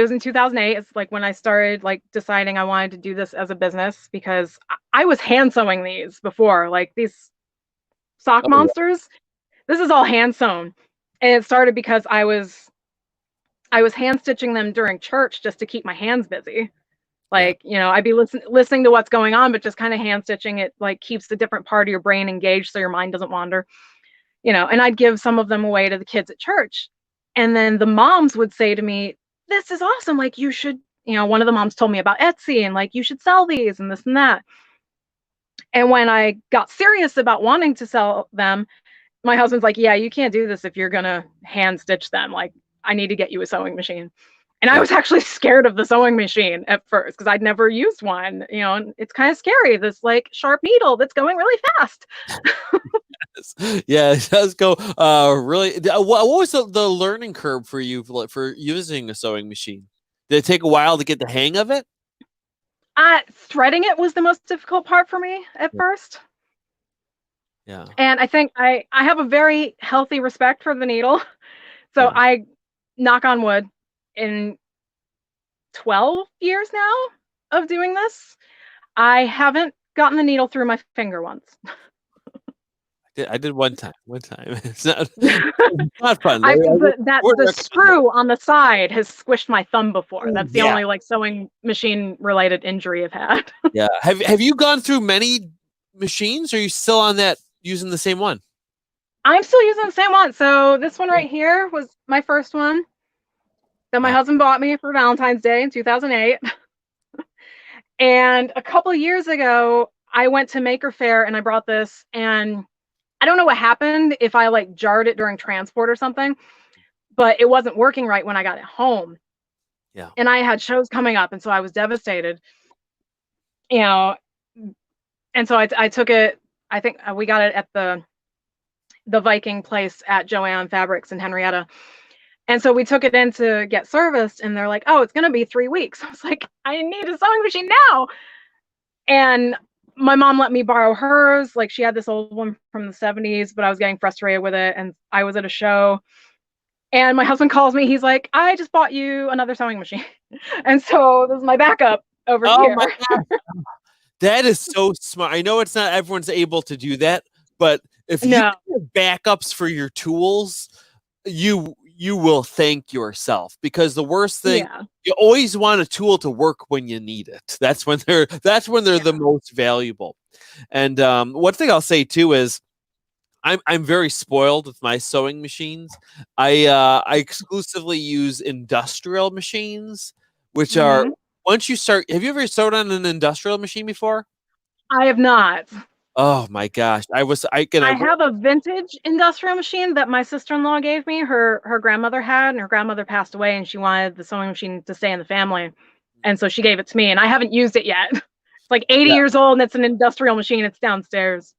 was in 2008. It's like when I started like deciding I wanted to do this as a business, because I was hand sewing these before, like these sock Oh, monsters. This is all hand sewn, and it started because I was hand stitching them during church just to keep my hands busy. Like, you know, I'd be listening to what's going on, but just kind of hand stitching it, like, keeps the different part of your brain engaged so your mind doesn't wander, you know. And I'd give some of them away to the kids at church. And then the moms would say to me, this is awesome. Like, you should, you know, one of the moms told me about Etsy, and like, you should sell these and this and that. And when I got serious about wanting to sell them, my husband's like, yeah, you can't do this if you're going to hand stitch them. Like, I need to get you a sewing machine. And I was actually scared of the sewing machine at first, because I'd never used one, you know, and it's kind of scary. This like sharp needle that's going really fast. Yeah, it does go really. What was the learning curve for you for using a sewing machine? Did it take a while to get the hang of it? Threading it was the most difficult part for me at first. Yeah. And I think I have a very healthy respect for the needle. So Yeah. I, knock on wood, in 12 years now of doing this, I haven't gotten the needle through my finger once. I did one time. It's not, not fun. The screw on the side has squished my thumb before. That's the Yeah. only like sewing machine related injury I've had. Yeah. Have you gone through many machines, or are you still on that using the same one? I'm still using the same one. So this one right here was my first one that my husband bought me for Valentine's Day in 2008. And a couple years ago, I went to Maker Faire and I brought this, and I don't know what happened, if I like jarred it during transport or something, but it wasn't working right when I got it home. Yeah. And I had shows coming up, and so I was devastated, you know. And so I took it. I think we got it at the Viking place at Joanne Fabrics in Henrietta. And so we took it in to get serviced, and they're like, oh, it's going to be 3 weeks. I was like, I need a sewing machine now. And my mom let me borrow hers. Like, she had this old one from the 70s, but I was getting frustrated with it. And I was at a show, and my husband calls me. He's like, I just bought you another sewing machine. And so this is my backup over here. My God. That is so smart. I know it's not everyone's able to do that, but if you have backups for your tools, you will thank yourself, because the worst thing, you always want a tool to work when you need it. That's when they're the most valuable. And one thing I'll say too is I'm very spoiled with my sewing machines. I exclusively use industrial machines, which are, once you start, have you ever sewed on an industrial machine before? I have not. Oh my gosh. I have a vintage industrial machine that my sister-in-law gave me. Her grandmother had, and her grandmother passed away, and she wanted the sewing machine to stay in the family. And so she gave it to me, and I haven't used it yet. It's like 80 years old, and it's an industrial machine. It's downstairs.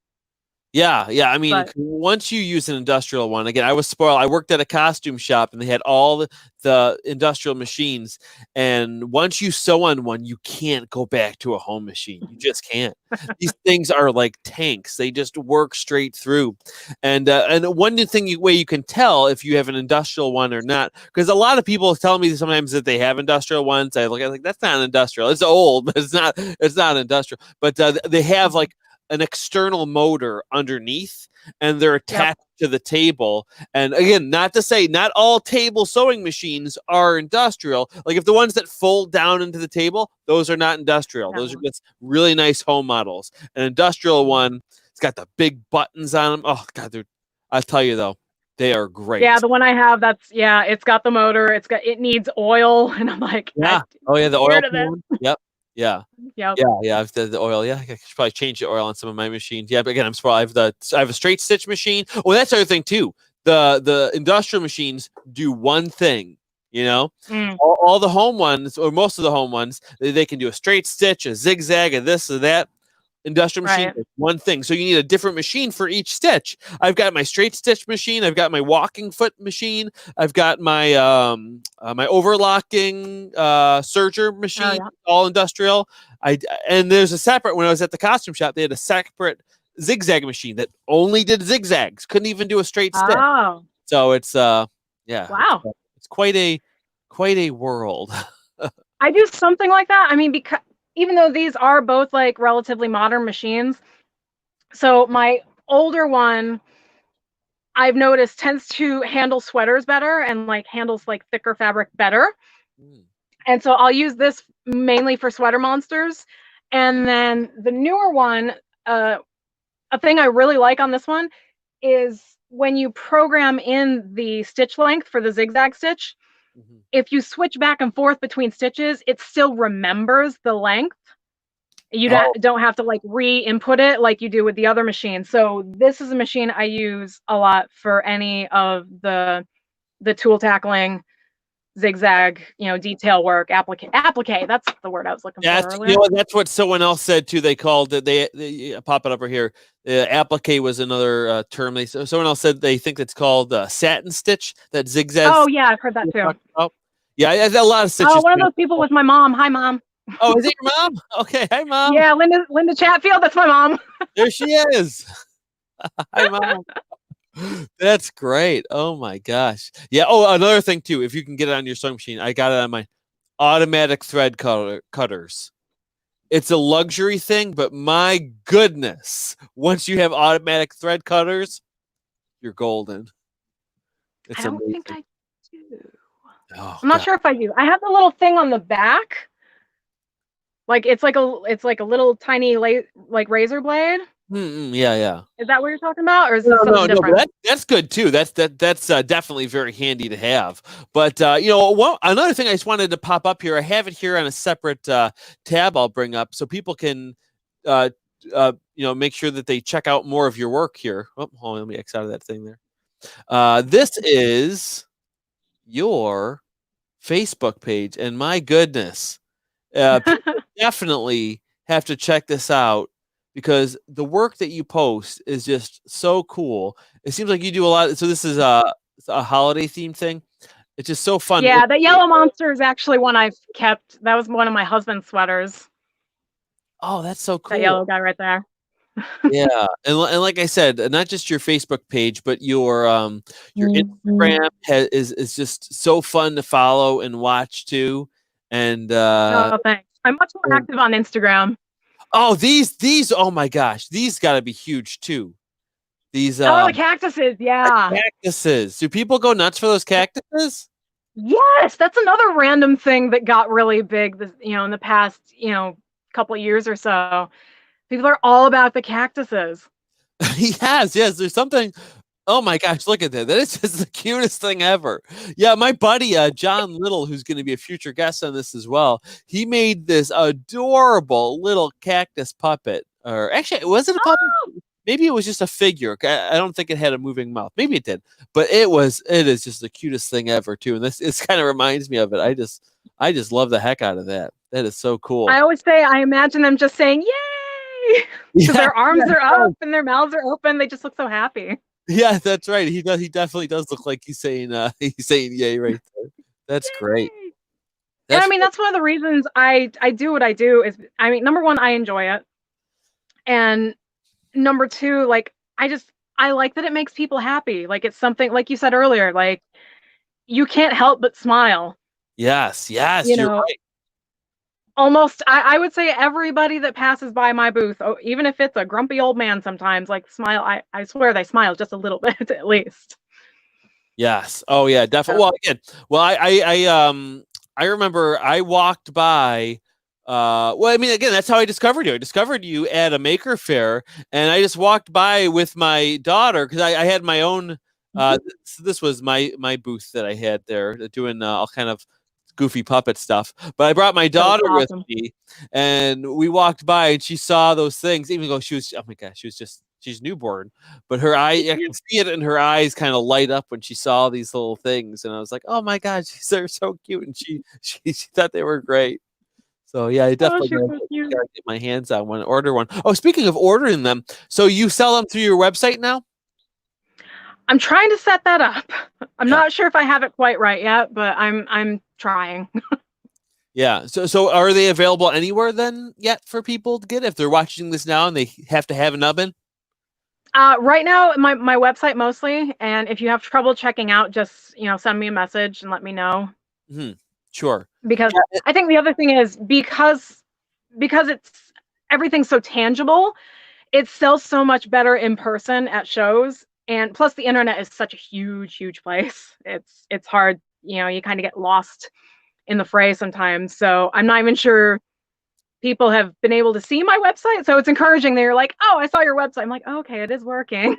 Yeah. I mean, once you use an industrial one, again, I was spoiled. I worked at a costume shop, and they had all the industrial machines. And once you sew on one, you can't go back to a home machine. You just can't. These things are like tanks. They just work straight through. And one way you can tell if you have an industrial one or not, because a lot of people tell me sometimes that they have industrial ones. I look at it like, that's not an industrial. It's old, but it's not industrial. But they have like an external motor underneath, and they're attached to the table. And again, not to say not all table sewing machines are industrial. Like if the ones that fold down into the table, those are not industrial. Those are just really nice home models. An industrial one, it's got the big buttons on them. Oh God, I'll tell you though, they are great. Yeah, the one I have, it's got the motor. It needs oil, and I'm like, yeah. Oh yeah, the oil one. Yep. Yeah. Yep. Yeah. I've the oil. Yeah, I should probably change the oil on some of my machines. Yeah, but again, I'm surprised. I have a straight stitch machine. Oh, that's the other thing too. The industrial machines do one thing. You know, all the home ones, or most of the home ones, they can do a straight stitch, a zigzag, a this or that. Industrial machine is one thing, so you need a different machine for each stitch. I've got my straight stitch machine, I've got my walking foot machine, I've got my my overlocking serger machine, all industrial. And there's a separate, when I was at the costume shop, they had a separate zigzag machine that only did zigzags, couldn't even do a straight stitch. So it's it's quite a world. I do something like that. I mean, because even though these are both like relatively modern machines, so my older one, I've noticed, tends to handle sweaters better and like handles like thicker fabric better. And so I'll use this mainly for sweater monsters. And then the newer one, a thing I really like on this one is when you program in the stitch length for the zigzag stitch, if you switch back and forth between stitches, it still remembers the length. You don't have to like re-input it like you do with the other machine. So this is a machine I use a lot for any of the tool tackling, zigzag, detail work, applique. That's the word I was looking for earlier. That's what someone else said too. They called it, they pop it up right here. Applique was another term. Someone else said they think it's called satin stitch, that zigzag. Oh yeah, I've heard that too. Yeah, a lot of stitches. Oh, one of those people with my mom. Hi, Mom. Oh, is it your mom? Okay, hi, Mom. Yeah, Linda Chatfield. That's my mom. There she is. Hi, Mom. That's great. Oh my gosh. Yeah. Oh, another thing too. If you can get it on your sewing machine, I got it on my automatic thread cutters. It's a luxury thing, but my goodness, once you have automatic thread cutters, you're golden. It's I don't amazing. think I do. Oh, I'm not sure if I do. I have the little thing on the back. Like it's like a little tiny like razor blade. Yeah. Is that what you're talking about, or is this something different? No, that's good too. That's definitely very handy to have. But another thing I just wanted to pop up here. I have it here on a separate tab. I'll bring up so people can make sure that they check out more of your work here. Oh, hold on, let me X out of that thing there. This is your Facebook page, and my goodness, people definitely have to check this out because the work that you post is just so cool. It seems like you do a lot. So this is a holiday themed thing. It's just so fun. Yeah, the yellow monster is actually one I've kept. That was one of my husband's sweaters. Oh, that's so cool. That yellow guy right there. Yeah, and like I said, not just your Facebook page, but your Instagram is just so fun to follow and watch too. And thanks. I'm much more active on Instagram. Oh, these oh my gosh, these got to be huge too. These the cactuses, yeah. Cactuses. Do people go nuts for those cactuses? Yes, that's another random thing that got really big in the past, couple of years or so. People are all about the cactuses. Yes, there's something. Oh my gosh, look at that. That is just the cutest thing ever. Yeah, my buddy, John Little, who's going to be a future guest on this as well, he made this adorable little cactus puppet. Or actually, was it a puppet? Maybe it was just a figure. I don't think it had a moving mouth. Maybe it did. But it is just the cutest thing ever, too. And this kind of reminds me of it. I just love the heck out of that. That is so cool. I always say, I imagine them just saying, yay! Because their arms are up and their mouths are open. They just look so happy. Yeah, that's right. He definitely does look like he's saying yay right there. That's great. And I mean, that's one of the reasons I do what I do is, I mean, number one, I enjoy it. And number two, like, I like that it makes people happy. Like, it's something, like you said earlier, like, you can't help but smile. Yes, you're right. almost, I would say everybody that passes by my booth, even if it's a grumpy old man sometimes, like smile. I swear they smile just a little bit at least. Yes. Oh yeah, definitely. Well, again, well, I remember I walked by. Well, I mean, again, that's how I discovered you. I discovered you at a maker fair, and I just walked by with my daughter because I had my own. This was my booth that I had there doing all kind of goofy puppet stuff. But I brought my daughter with Awesome. me, and we walked by, and she saw those things. Even though she was, oh my gosh, she's newborn, but her eye, I can see it in her eyes kind of light up when she saw these little things, and I was like, oh my god, they're so cute, and she thought they were great. So yeah, I Oh, definitely she's gotta so cute. get my hands on one, order one. Oh, speaking of ordering them, so you sell them through your website now? I'm trying to set that up. I'm Yeah. not sure if I have it quite right yet, but I'm trying. Yeah. So are they available anywhere then yet for people to get if they're watching this now and they have to have an oven? Right now, my website mostly, and if you have trouble checking out, just send me a message and let me know. Hmm. Sure. Because Yeah. I think the other thing is because it's everything's so tangible, it sells so much better in person at shows, and plus the internet is such a huge place. It's hard, you kind of get lost in the fray sometimes. So I'm not even sure people have been able to see my website. So it's encouraging. They're like, "Oh, I saw your website." I'm like, oh, "Okay, it is working."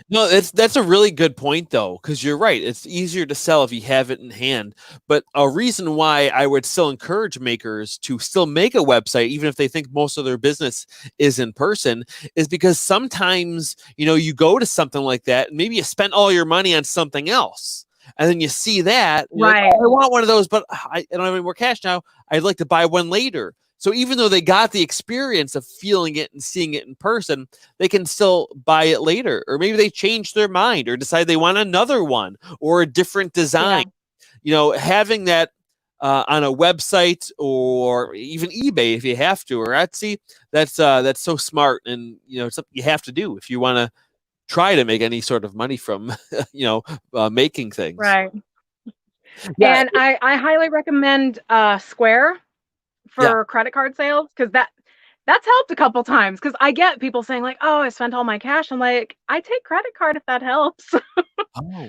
No, that's a really good point though, because you're right. It's easier to sell if you have it in hand. But a reason why I would still encourage makers to still make a website, even if they think most of their business is in person, is because sometimes you go to something like that, and maybe you spent all your money on something else, and then you see that, and you're like, Right. "Oh, I want one of those, but I don't have any more cash now. I'd like to buy one later." So even though they got the experience of feeling it and seeing it in person, they can still buy it later, or maybe they change their mind or decide they want another one or a different design. Yeah. Having that on a website or even eBay if you have to, or Etsy, that's so smart, and it's something you have to do if you want to try to make any sort of money from making things. Right. Yeah, And I highly recommend Square yeah. for credit card sales because that's helped a couple times because I get people saying like, "Oh, I spent all my cash." I'm like, "I take credit card if that helps."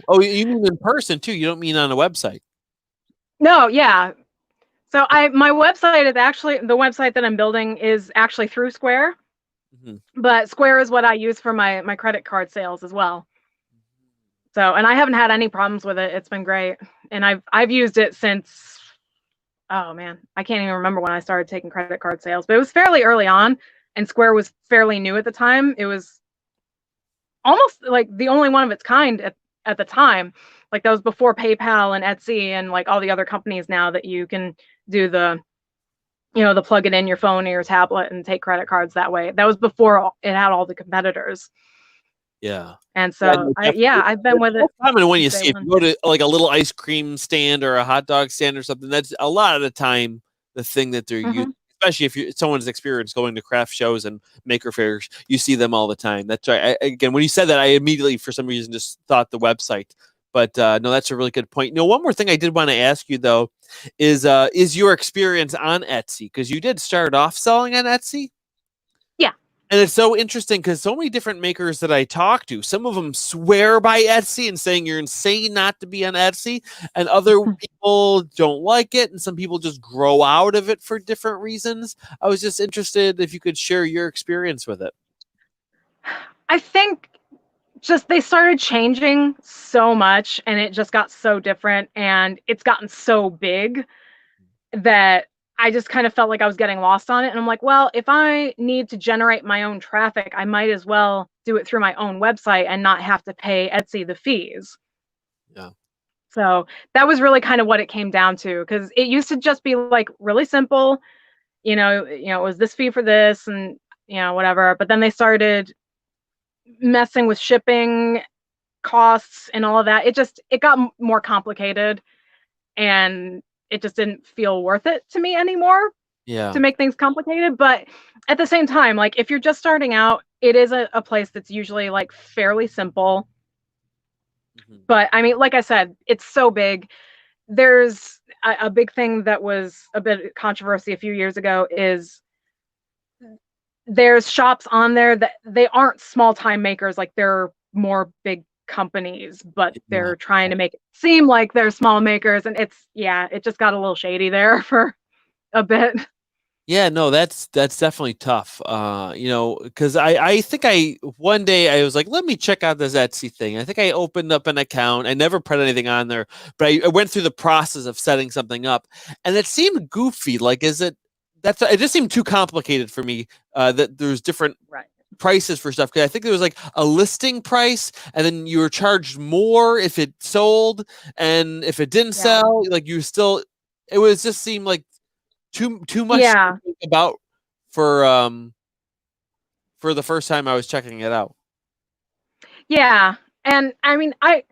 Oh, you mean in person too? You don't mean on a website? No, yeah. So my website is actually the website that I'm building is actually through Square, Mhm. but Square is what I use for my credit card sales as well. So, and I haven't had any problems with it. It's been great. And I've used it since, oh man, I can't even remember when I started taking credit card sales, but it was fairly early on and Square was fairly new at the time. It was almost like the only one of its kind at the time. Like that was before PayPal and Etsy and like all the other companies now that you can do the plug it in your phone or your tablet and take credit cards that way. That was before it had all the competitors. Yeah. And Yeah, so no, definitely. I've been It's with it most common when you since day see if one. you go to like a little ice cream stand or a hot dog stand or something, that's a lot of the time the thing that they're using, Hmm. especially if someone's experienced going to craft shows and maker fairs, you see them all the time. That's right. Again, when you said that, I immediately, for some reason, just thought the website. But no, that's a really good point. One more thing I did want to ask you though is your experience on Etsy, because you did start off selling on Etsy. Yeah. And it's so interesting because so many different makers that I talk to, some of them swear by Etsy and saying you're insane not to be on Etsy, and other people don't like it, and some people just grow out of it for different reasons. I was just interested if you could share your experience with it. I think just they started changing so much and it just got so different and it's gotten so big that I just kind of felt like I was getting lost on it. And I'm like, well, if I need to generate my own traffic, I might as well do it through my own website and not have to pay Etsy the fees. Yeah. So that was really kind of what it came down to because it used to just be like really simple, it was this fee for this and whatever. But then they started messing with shipping costs and all of that. It got more complicated and it just didn't feel worth it to me anymore Yeah. to make things complicated. But at the same time, like if you're just starting out, it is a place that's usually like fairly simple. Mhm. But I mean, like I said, it's so big there's a big thing that was a bit of controversy a few years ago is there's shops on there that they aren't small time makers, like they're more big companies, but Yeah. they're trying to make it seem like they're small makers, and it just got a little shady there for a bit. Yeah, no, that's definitely tough. Because I think one day I was like, let me check out this Etsy thing. I think I opened up an account. I never put anything on there, but I went through the process of setting something up, and it seemed goofy. Like, it just seemed too complicated for me. That there's different Right. prices for stuff, because I think there was like a listing price, and then you were charged more if it sold, and if it didn't sell, like you still. It was just seemed like too much to think about for the first time I was checking it out. Yeah, and I mean, and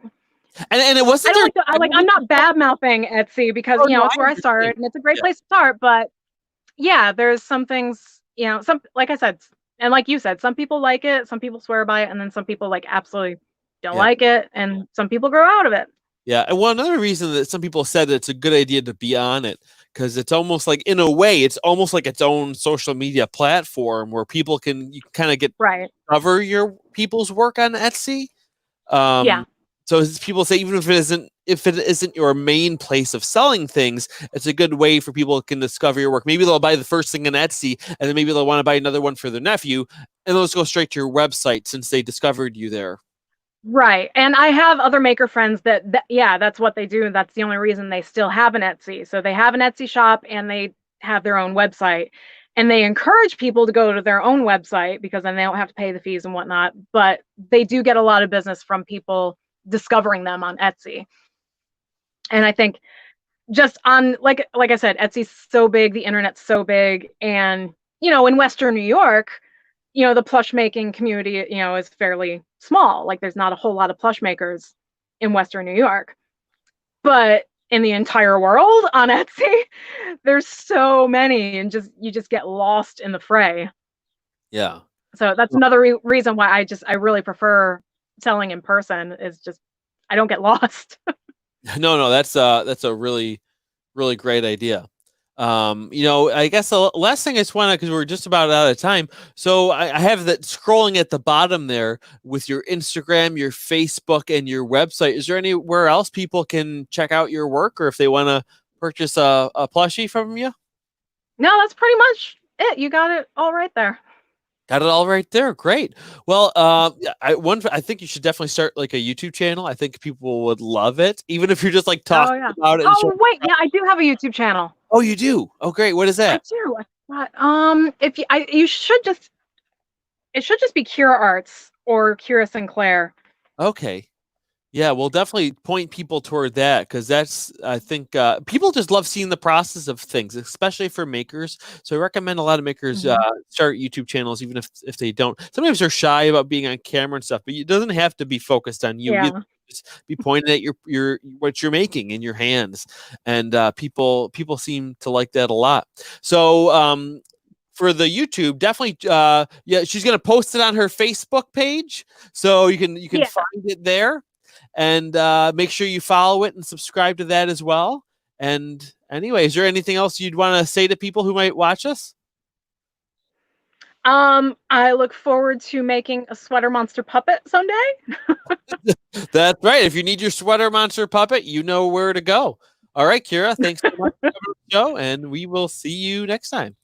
it wasn't. I'm not bad mouthing Etsy because it's where I started, and it's a great place to start. But yeah, there's some things, some, like I said, and like you said, some people like it, some people swear by it, and then some people like absolutely don't like it, and some people grow out of it. Yeah, and another reason that some people said that it's a good idea to be on it, because it's almost like, in a way, it's almost like its own social media platform where you can kind of get cover your people's work on Etsy. So as people say, even if it isn't your main place of selling things, it's a good way for people can discover your work. Maybe they'll buy the first thing on Etsy, and then maybe they'll want to buy another one for their nephew, and they'll just go straight to your website since they discovered you there. Right. And I have other maker friends that that's what they do. That's the only reason they still have an Etsy. So they have an Etsy shop and they have their own website, and they encourage people to go to their own website because then they don't have to pay the fees and whatnot. But they do get a lot of business from people discovering them on Etsy. And I think just on, like I said, Etsy's so big, the internet's so big. And, in Western New York, the plush making community, is fairly small. Like there's not a whole lot of plush makers in Western New York. But in the entire world on Etsy, there's so many, and you just get lost in the fray. Yeah. So that's another reason why I really prefer selling in person, is just I don't get lost. No, that's a really, really great idea. I guess the last thing I just want to, because we're just about out of time. So I have that scrolling at the bottom there with your Instagram, your Facebook, and your website. Is there anywhere else people can check out your work, or if they want to purchase a plushie from you? No, that's pretty much it. You got it all right there. Got it all right there. Great. Well, I think you should definitely start like a YouTube channel. I think people would love it, even if you're just like talking about it. Oh wait, yeah, I do have a YouTube channel. Oh, you do? Oh, great. What is that? I do. If you should just, it should just be Kira Arts or Kira Sinclair. Okay. Yeah, we'll definitely point people toward that, because I think people just love seeing the process of things, especially for makers. So I recommend a lot of makers start YouTube channels, even if they don't. Sometimes they're shy about being on camera and stuff, but it doesn't have to be focused on you. You just be pointing at your what you're making in your hands, and people seem to like that a lot. So for the YouTube, definitely, she's gonna post it on her Facebook page, so you can find it there. And make sure you follow it and subscribe to that as well. And anyway, is there anything else you'd want to say to people who might watch us? I look forward to making a sweater monster puppet someday. That's right. If you need your sweater monster puppet, you know where to go. All right, Kira, thanks so much for coming on the show, and we will see you next time.